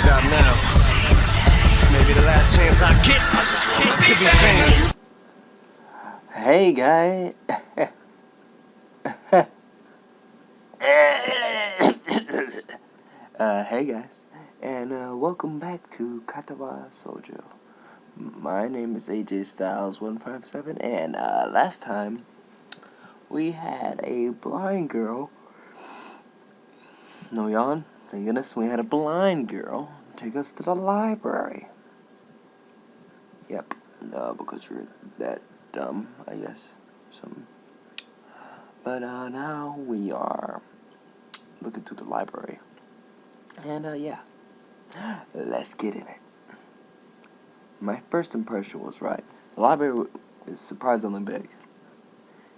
stop now. This may be the last chance I get to be famous. Hey guy. Hey guys, and welcome back to Katawa Shoujo. My name is AJ Styles 157, and last time we had a blind girl. No yawn. Thank goodness we had a blind girl take us to the library. Yep, because you're that dumb, I guess. But now we are looking to the library. And yeah, let's get in it. My first impression was right. The library is surprisingly big.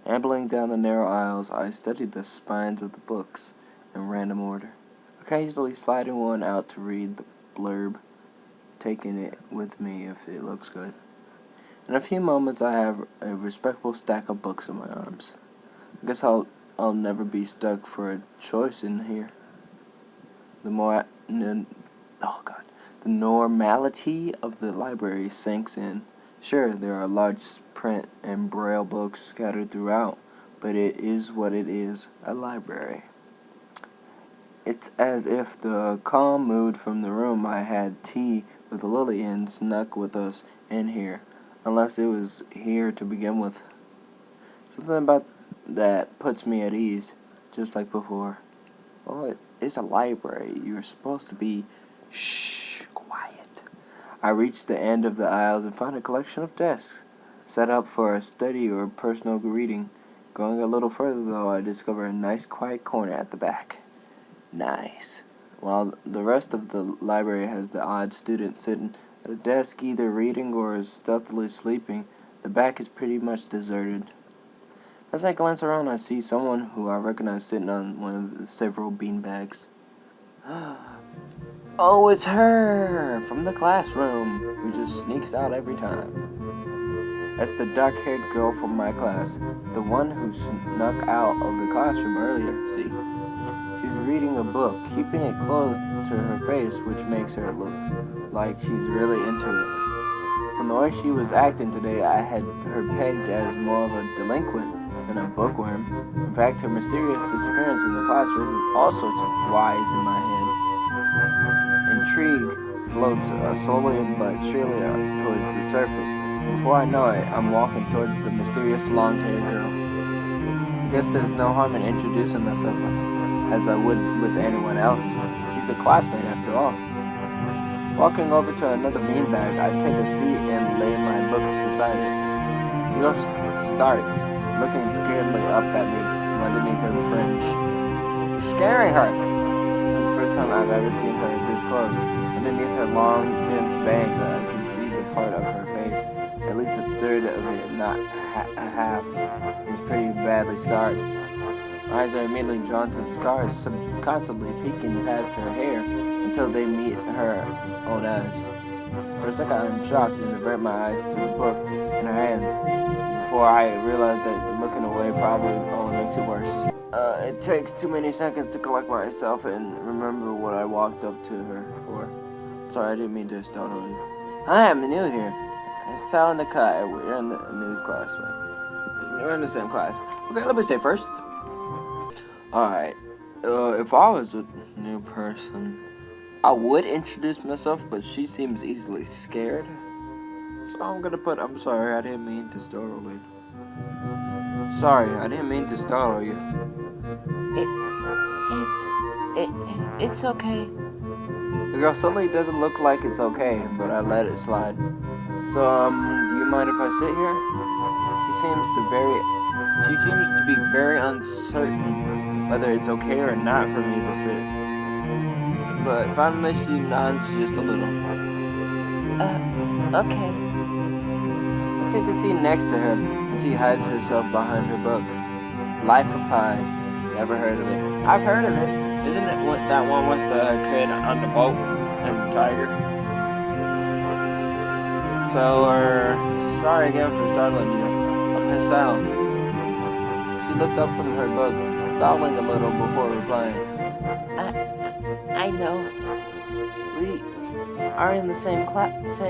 Ambling down the narrow aisles, I studied the spines of the books in random order, occasionally sliding one out to read the blurb, taking it with me if it looks good. In a few moments, I have a respectable stack of books in my arms. I guess I'll never be stuck for a choice in here. The normality of the library sinks in. Sure, there are large print and braille books scattered throughout, but it is what it is, a library. It's as if the calm mood from the room I had tea with Lily in snuck with us in here, unless it was here to begin with. Something about that puts me at ease, just like before. Well, it's a library. You're supposed to be quiet. I reached the end of the aisles and found a collection of desks, set up for a study or personal reading. Going a little further, though, I discovered a nice quiet corner at the back. Nice. While the rest of the library has the odd student sitting at a desk either reading or stealthily sleeping, the back is pretty much deserted. As I glance around, I see someone who I recognize sitting on one of the several beanbags. Oh, it's her! From the classroom, who just sneaks out every time. That's the dark-haired girl from my class, the one who snuck out of the classroom earlier, see? She's reading a book, keeping it close to her face, which makes her look like she's really into it. From the way she was acting today, I had her pegged as more of a delinquent than a bookworm. In fact, her mysterious disappearance from the class raises all sorts of whys in my head. Intrigue floats slowly but surely towards the surface. Before I know it, I'm walking towards the mysterious long-haired girl. I guess there's no harm in introducing myself as I would with anyone else. She's a classmate after all. Walking over to another beanbag, I take a seat and lay my books beside it. The girl starts, looking scaredly up at me from underneath her fringe. You're scaring her! This is the first time I've ever seen her this close. Underneath her long, dense bangs, I can see the part of her face. At least a third of it, not a half, is pretty badly scarred. My eyes are immediately drawn to the scars, constantly peeking past her hair until they meet her own eyes. For a second, I'm shocked and avert my eyes to the book in her hands, before I realize that looking away probably only makes it worse. It takes too many seconds to collect myself and remember what I walked up to her for. Sorry, I didn't mean to startle you. Hi, I'm new here. I sat on the car. We're in the news class, right? We're in the same class. Okay, let me say first. Alright, if I was a new person, I would introduce myself, but she seems easily scared. So I'm gonna put, I'm sorry, I didn't mean to startle you. Sorry, I didn't mean to startle you. It's okay. The girl suddenly doesn't look like it's okay, but I let it slide. So, do you mind if I sit here? She seems to be very uncertain whether it's okay or not for me to sit. But finally she nods just a little. Okay. I take the seat next to her, and she hides herself behind her book. Life of Pi. Never heard of it. I've heard of it. Isn't it that one with the kid on the boat and the tiger? So, sorry again for startling you. I'm Hassan. She looks up from her book, stalling a little before replying. I know. We are in the same class.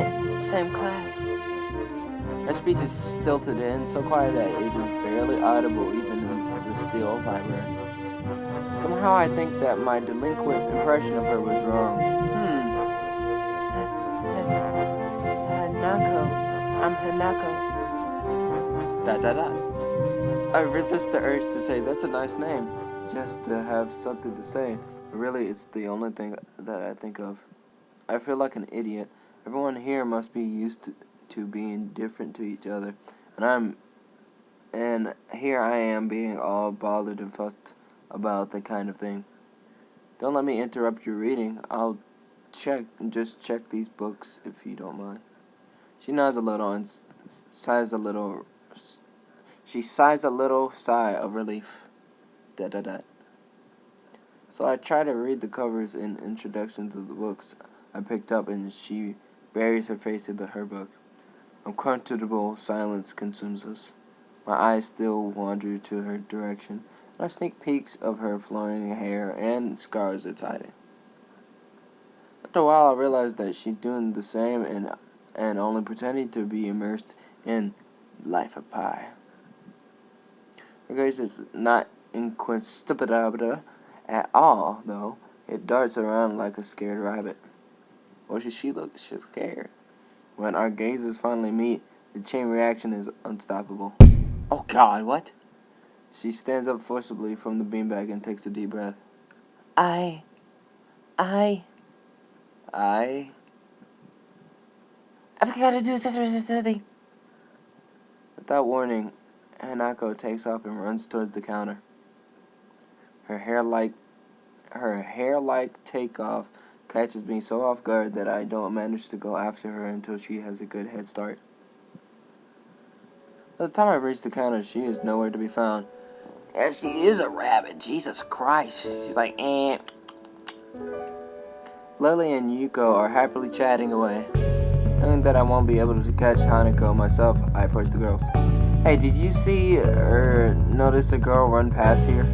Her speech is stilted and so quiet that it is barely audible even in the still library. Somehow I think that my delinquent impression of her was wrong. Hanako. I'm Hanako. ... I resist the urge to say, that's a nice name, just to have something to say. But really, it's the only thing that I think of. I feel like an idiot. Everyone here must be used to being different to each other. And here I am being all bothered and fussed about that kind of thing. Don't let me interrupt your reading. I'll just check these books if you don't mind. She nods a little and sighs a little. She sighs a little sigh of relief. So I try to read the covers and introductions of the books I picked up, and she buries her face into her book. Uncomfortable silence consumes us. My eyes still wander to her direction, and I sneak peeks of her flowing hair and scars it's hiding. After a while, I realize that she's doing the same and only pretending to be immersed in life of pi. Her gaze is not inquisitive at all, though. It darts around like a scared rabbit. Or she looks scared. When our gazes finally meet, the chain reaction is unstoppable. Oh God, what? She stands up forcibly from the beanbag and takes a deep breath. I forgot to do something. Without warning, Hanako takes off and runs towards the counter. Her hair-like takeoff catches me so off guard that I don't manage to go after her until she has a good head start. By the time I reach the counter, she is nowhere to be found. There she is, a rabbit. Jesus Christ. She's like, eh. Lily and Yuko are happily chatting away. Knowing that I won't be able to catch Hanako myself, I approach the girls. Hey, did you see or notice a girl run past here?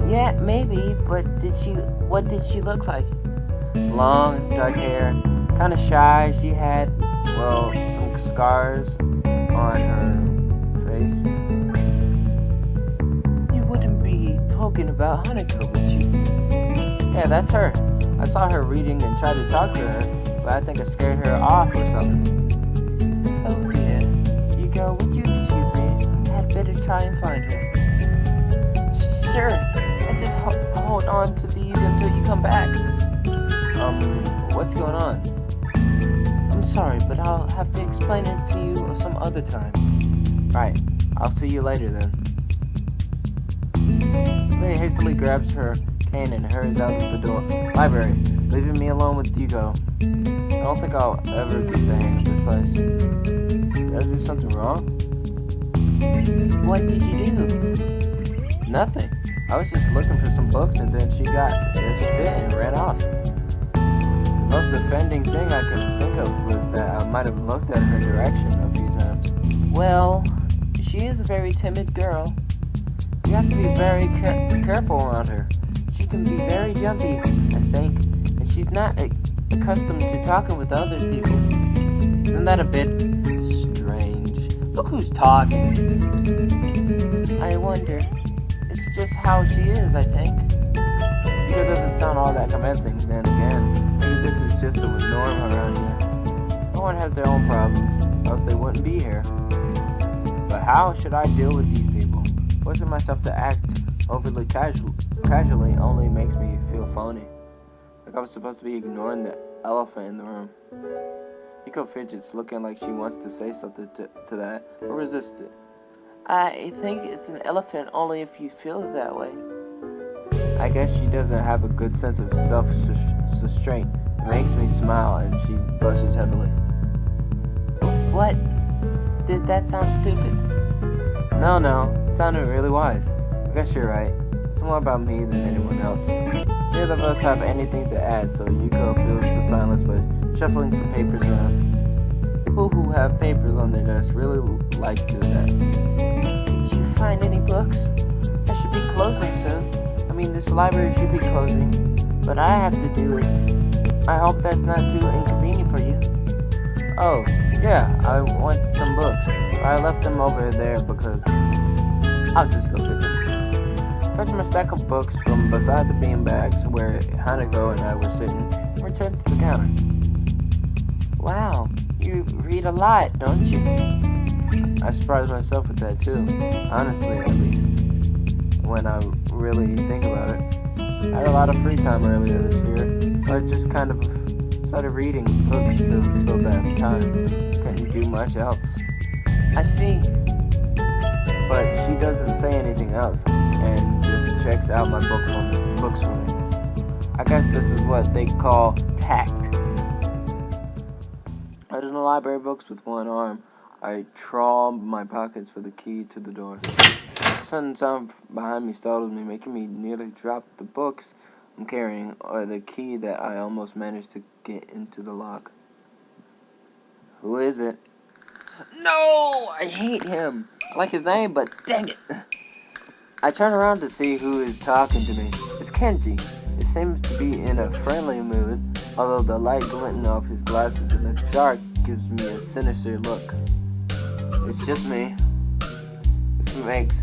Yeah, maybe, but what did she look like? Long, dark hair, kind of shy. She had, well, some scars on her face. You wouldn't be talking about Hanako, would you? Yeah, that's her. I saw her reading and tried to talk to her, but I think I scared her off or something. Oh dear. Yuko, would you excuse me? I had better try and find her. Sure. I just hold on to these until you come back. What's going on? I'm sorry, but I'll have to explain it to you some other time. Right. I'll see you later then. Lily hastily grabs her cane and hurries out of the library, leaving me alone with Yuko. I don't think I'll ever get the hang of this place. Did I do something wrong? What did you do? Nothing. I was just looking for some books, and then she got this fit and ran off. The most offending thing I could think of was that I might have looked at her direction a few times. Well, she is a very timid girl. You have to be very careful around her. She can be very jumpy, I think, and she's not accustomed to talking with other people. Isn't that a bit strange? Look who's talking. I wonder. It's just how she is, I think. Yuko doesn't sound all that convincing. Then again, maybe this is just a norm around here. Everyone has their own problems, else they wouldn't be here. But how should I deal with these people? Forcing myself to act overly casually only makes me feel phony. Like I was supposed to be ignoring the elephant in the room. Yuko fidgets, looking like she wants to say something to that, but resists it. I think it's an elephant only if you feel it that way. I guess she doesn't have a good sense of self-restraint. It makes me smile, and she blushes heavily. What? Did that sound stupid? No, it sounded really wise. I guess you're right. It's more about me than anyone else. Neither of us have anything to add, so Yuko fills the silence by shuffling some papers around. People who have papers on their desk really like doing that. Did you find any books? I should be closing soon. I mean, the This library should be closing, but I have to do it. I hope that's not too inconvenient for you. Oh, yeah, I want some books. I left them over there because I'll just go get them. Fetched my stack of books from beside the beanbags where Hanako and I were sitting and returned to the counter. Wow, you read a lot, don't you? I surprised myself with that too, honestly at least, when I really think about it. I had a lot of free time earlier this year, so I just kind of started reading books to fill that time. Couldn't do much else. I see. But she doesn't say anything else, and just checks out my books for me. I guess this is what they call tact. Holding the library books with one arm, I trawl my pockets for the key to the door. A sudden sound behind me startled me, making me nearly drop the books I'm carrying, or the key that I almost managed to get into the lock. Who is it? No! I hate him! I like his name, but dang it! I turn around to see who is talking to me. It's Kenji. He seems to be in a friendly mood, although the light glinting off his glasses in the dark gives me a sinister look. It's just me. This makes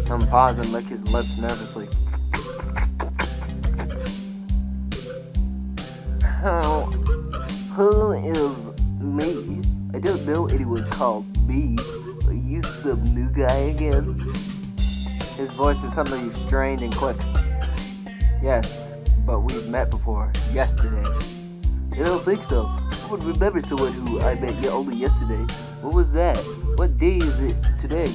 him pause and lick his lips nervously. Who is me? I don't know anyone called me. Are you some new guy again? His voice is suddenly strained and quick. Yes, but we've met before. Yesterday. I don't think so. I would remember someone who I met only yesterday. What was that? What day is it today?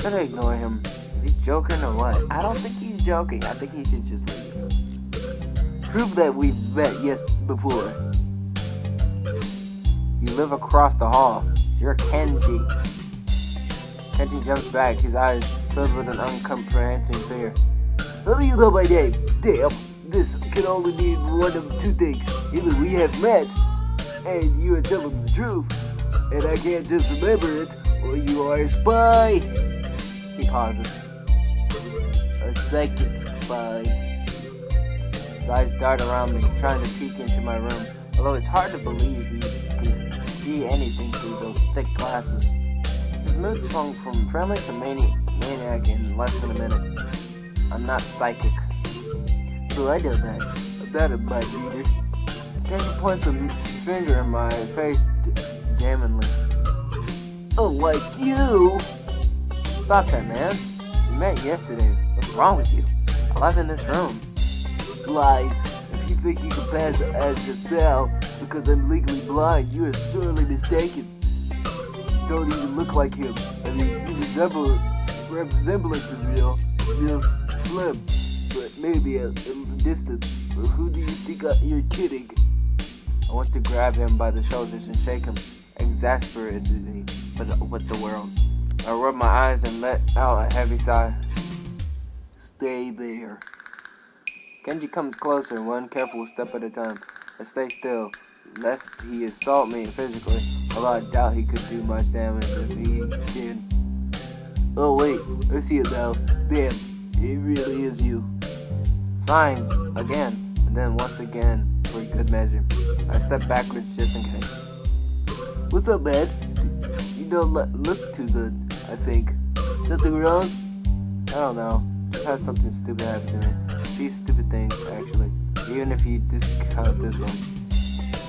Better ignore him. Is he joking or what? I don't think he's joking. I think he should just leave. Prove that we've met before. You live across the hall. You're Kenji. Kenji jumps back, his eyes filled with an uncomprehending fear. How do you know my name? Damn, this can only mean one of two things. Either we have met, and you are telling the truth, and I can't just remember it, or you are a spy. He pauses. A psychic spy. His eyes dart around me, trying to peek into my room, although it's hard to believe he can see anything through those thick glasses. His mood swung from friendly to maniac in less than a minute. I'm not psychic. So I did that. I'm not a mind reader. Kenji points a finger in my face damningly. Oh, like you? Stop that, man. We met yesterday. What's wrong with you? I live in this room. Lies. If you think you can pass as Giselle because I'm legally blind, you are sorely mistaken. You don't even look like him. I mean, your resemblance is real slim, but maybe a distance. But who do you think you're kidding? I want to grab him by the shoulders and shake him exasperatedly with the world. I rub my eyes and let out a heavy sigh. Stay there. Kenji comes closer, one careful step at a time. I stay still, lest he assault me physically, although I doubt he could do much damage if he did. Oh wait, I see it now. Damn, it really is you. Sighing again, and then once again for good measure. I step backwards just in case. What's up, man? You don't look too good, I think. Something wrong? I don't know. Just had something stupid happen to me. A few stupid things, actually. Even if you discount this one.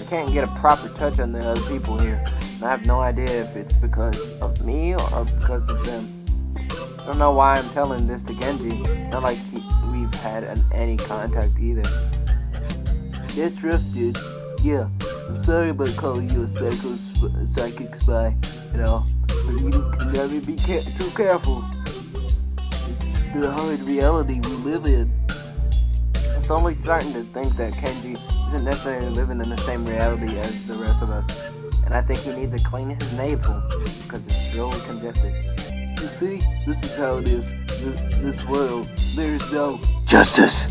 I can't get a proper touch on the other people here. And I have no idea if it's because of me or because of them. I don't know why I'm telling this to Kenji. It's not like we've had any contact either. That's rough, dude. Yeah, I'm sorry about calling you a psychic spy and all, but you can never be too careful. It's the hard reality we live in. I'm slowly starting to think that Kenji isn't necessarily living in the same reality as the rest of us, and I think he needs to clean his navel because it's really congested. You see, this is how it is. This world, there's no justice.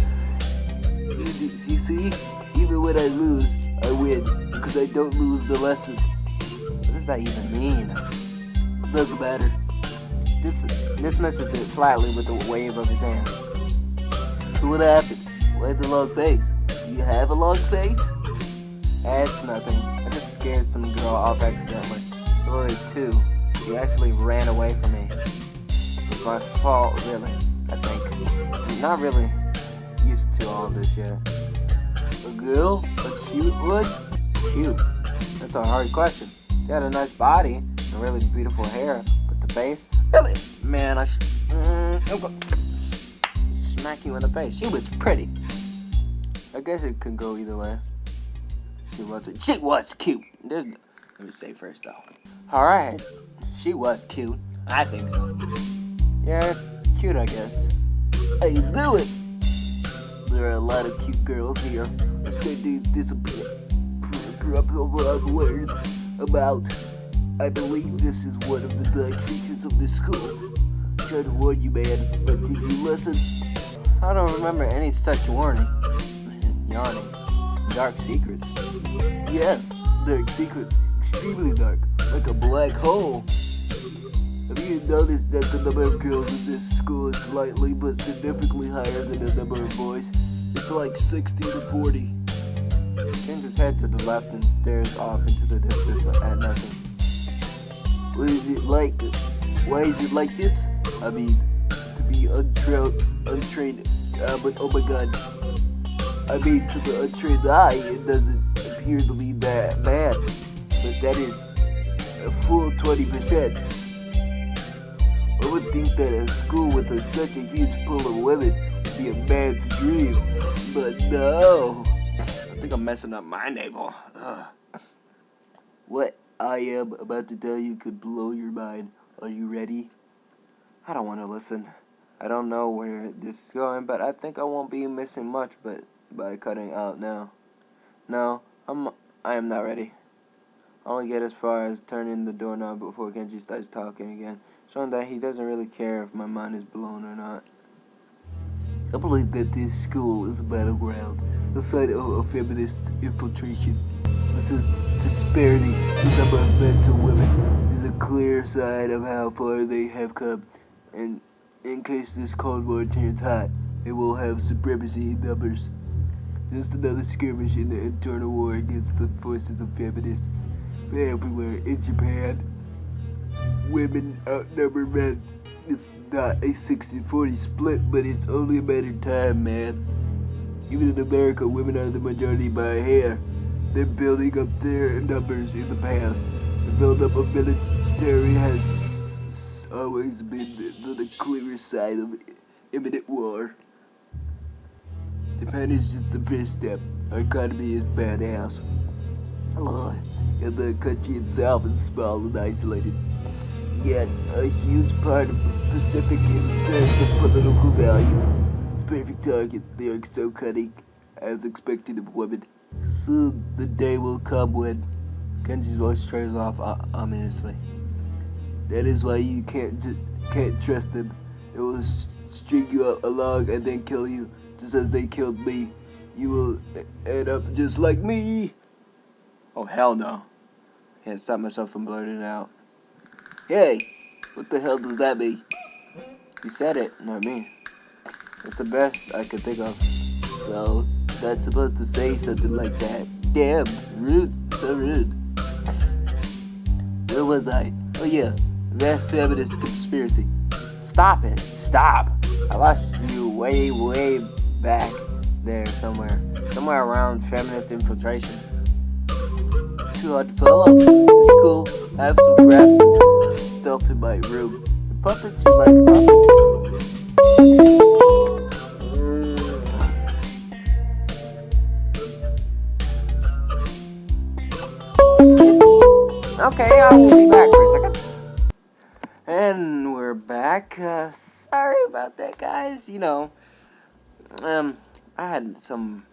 You see, even when I lose, I win because I don't lose the lesson. What does that even mean? It doesn't matter. Dismisses it flatly with a wave of his hand. So what happened? Why the long face? Do you have a long face? It's nothing. I just scared some girl off accidentally. Really, too. She actually ran away from me. It was my fault, really, I think. I'm not really used to all this yet. A girl? A cute one? Cute? That's a hard question. She had a nice body and really beautiful hair, but the face? Really? Man, I'm gonna smack you in the face. She was pretty. I guess it could go either way. She was cute. Let me say first though. Alright. She was cute. I think so. Yeah, cute I guess. How you doing? There are a lot of cute girls here. Let's try to disappear. Words about. I believe this is one of the dark secrets of this school. I tried to warn you, man, but did you listen? I don't remember any such warning. Yawning. Dark secrets. Yes, dark secrets. Extremely dark. Like a black hole. Have you noticed that the number of girls in this school is slightly but significantly higher than the number of boys? It's like 60 to 40. Turns his head to the left and stares off into the distance at nothing. What is it like? Why is it like this? I mean, to be untrained, but oh my god. I mean, to the untrained eye, it doesn't appear to be that bad. But that is a full 20%. I would think that a school with such a huge pool of women would be a man's dream. But no. I think I'm messing up my navel. Ugh. What I am about to tell you could blow your mind. Are you ready? I don't want to listen. I don't know where this is going, but I think I won't be missing much by cutting out now. No, I am not ready. I only get as far as turning the doorknob before Kenji starts talking again, showing that he doesn't really care if my mind is blown or not. I believe that this school is a battleground, a site of feminist infiltration. This is disparity, the number of men to women, is a clear sign of how far they have come, and in case this Cold War turns hot, they will have supremacy in numbers. Just another skirmish in the internal war against the forces of feminists. They're everywhere. In Japan, women outnumber men. It's not a 60-40 split, but it's only a matter of time, man. Even in America, women are the majority by a hair. They're building up their numbers in the past. The build-up of military has always been the clearest sign of imminent war. Japan is just the first step. Our economy is badass. And the country itself is small and isolated. Yet, a huge part of the Pacific in terms of political value. Perfect target. They are so cunning, as expected of women. Soon the day will come when Kenji's voice trails off ominously. That is why you can't trust them. They will string you along and then kill you, just as they killed me. You will end up just like me. Oh hell no! Can't stop myself from blurting it out. Hey, what the hell does that mean? You said it, not me. That's the best I could think of. So, that's supposed to say something like that. Damn, rude, so rude. Where was I? Oh yeah, vast feminist conspiracy. Stop it, stop. I lost you way back there somewhere. Somewhere around feminist infiltration. Too hard to follow. It's cool. I have some crafts and stuff in my room. The puppets, you like puppets? Okay, I will be back for a second. And we're back. Sorry about that, guys. I had some,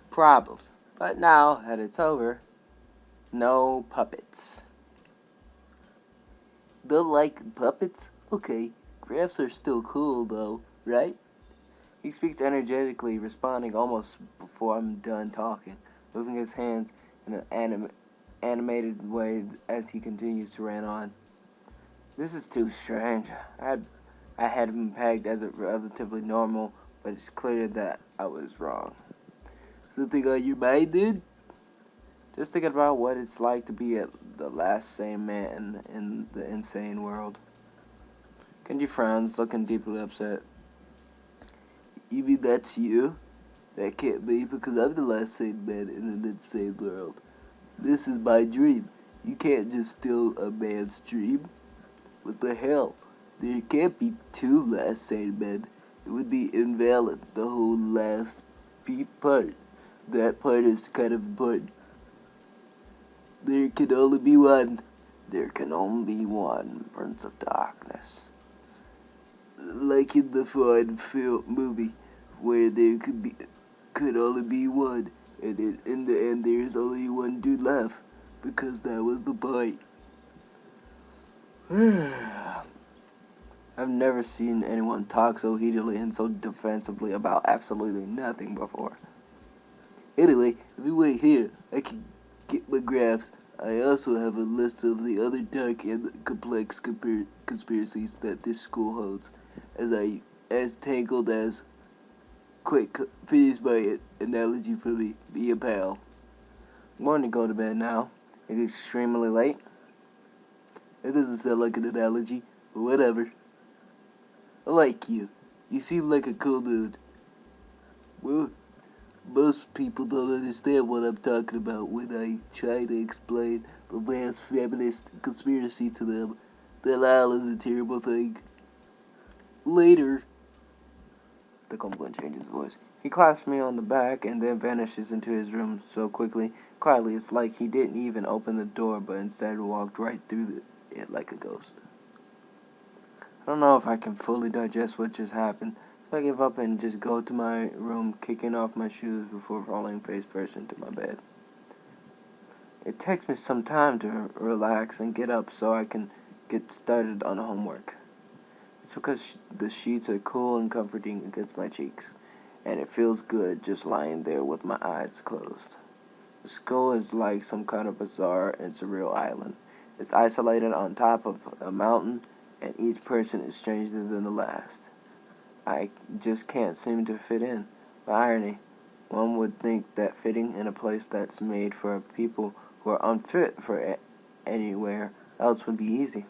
problems. But now that it's over, no puppets. Don't like puppets? Okay, crafts are still cool though, right? He speaks energetically, responding almost before I'm done talking, moving his hands in an animated way as he continues to rant on. This is too strange. I I had been pegged as a relatively normal, but it's clear that I was wrong. Something on your mind, dude? Just thinking about what it's like to be the last sane man in the insane world. Kenji frowns, looking deeply upset. You mean that's you? That can't be, because I'm the last sane man in an insane world. This is my dream. You can't just steal a man's dream. What the hell? There can't be two last sane men. It would be invalid, the whole last part. That part is kind of important. There can only be one. There can only be one Prince of Darkness. Like in the foreign film movie, where there could only be one, and then in the end there's only one dude left, because that was the point. I've never seen anyone talk so heatedly and so defensively about absolutely nothing before. Anyway, if you wait here, I can get my graphs. I also have a list of the other dark and complex conspiracies that this school holds, as tangled as. Quick, finish my analogy for me. Be a pal. I'm going to go to bed now. It's extremely late. It doesn't sound like an analogy, but whatever. I like you. You seem like a cool dude. Well, most people don't understand what I'm talking about when I try to explain the last feminist conspiracy to them. That Lyle is a terrible thing. Later. The Goblin changes his voice. He claps me on the back and then vanishes into his room so quietly, it's like he didn't even open the door, but instead walked right through it like a ghost. I don't know if I can fully digest what just happened, so I give up and just go to my room, kicking off my shoes before falling face first into my bed. It takes me some time to relax and get up so I can get started on homework. It's because the sheets are cool and comforting against my cheeks, and it feels good just lying there with my eyes closed. The school is like some kind of bizarre and surreal island. It's isolated on top of a mountain, and each person is stranger than the last. I just can't seem to fit in. The irony, one would think that fitting in a place that's made for people who are unfit for anywhere else would be easy.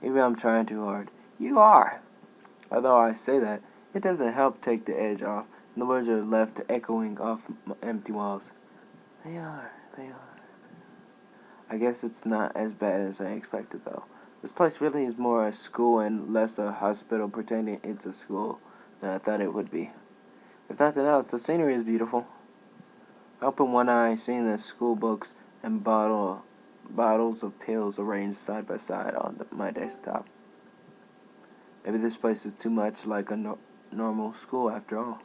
Maybe I'm trying too hard. You are. Although I say that, it doesn't help take the edge off, and the words are left echoing off empty walls. They are. I guess it's not as bad as I expected, though. This place really is more a school and less a hospital pretending it's a school than I thought it would be. If nothing else, the scenery is beautiful. I open one eye, seeing the school books and bottles of pills arranged side by side on my desktop. Maybe this place is too much like a normal school after all.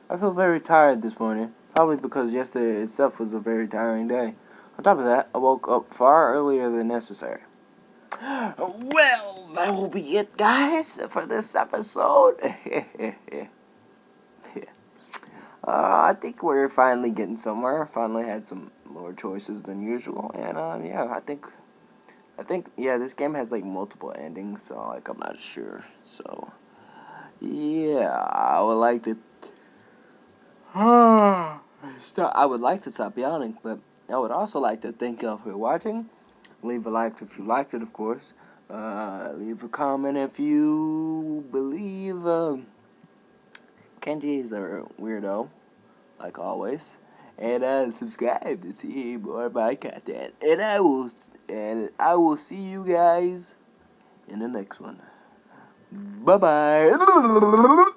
I feel very tired this morning, probably because yesterday itself was a very tiring day. On top of that, I woke up far earlier than necessary. Well, that will be it, guys, for this episode. I think we're finally getting somewhere. Finally had some more choices than usual, and I think this game has like multiple endings, so like I'm not sure. So yeah, I would like to I would like to stop yawning, but I would also like to thank y'all for watching. Leave a like if you liked it, of course. Leave a comment if you believe Kenji is a weirdo, like always. And subscribe to see more of my content. And I will see you guys in the next one. Bye bye.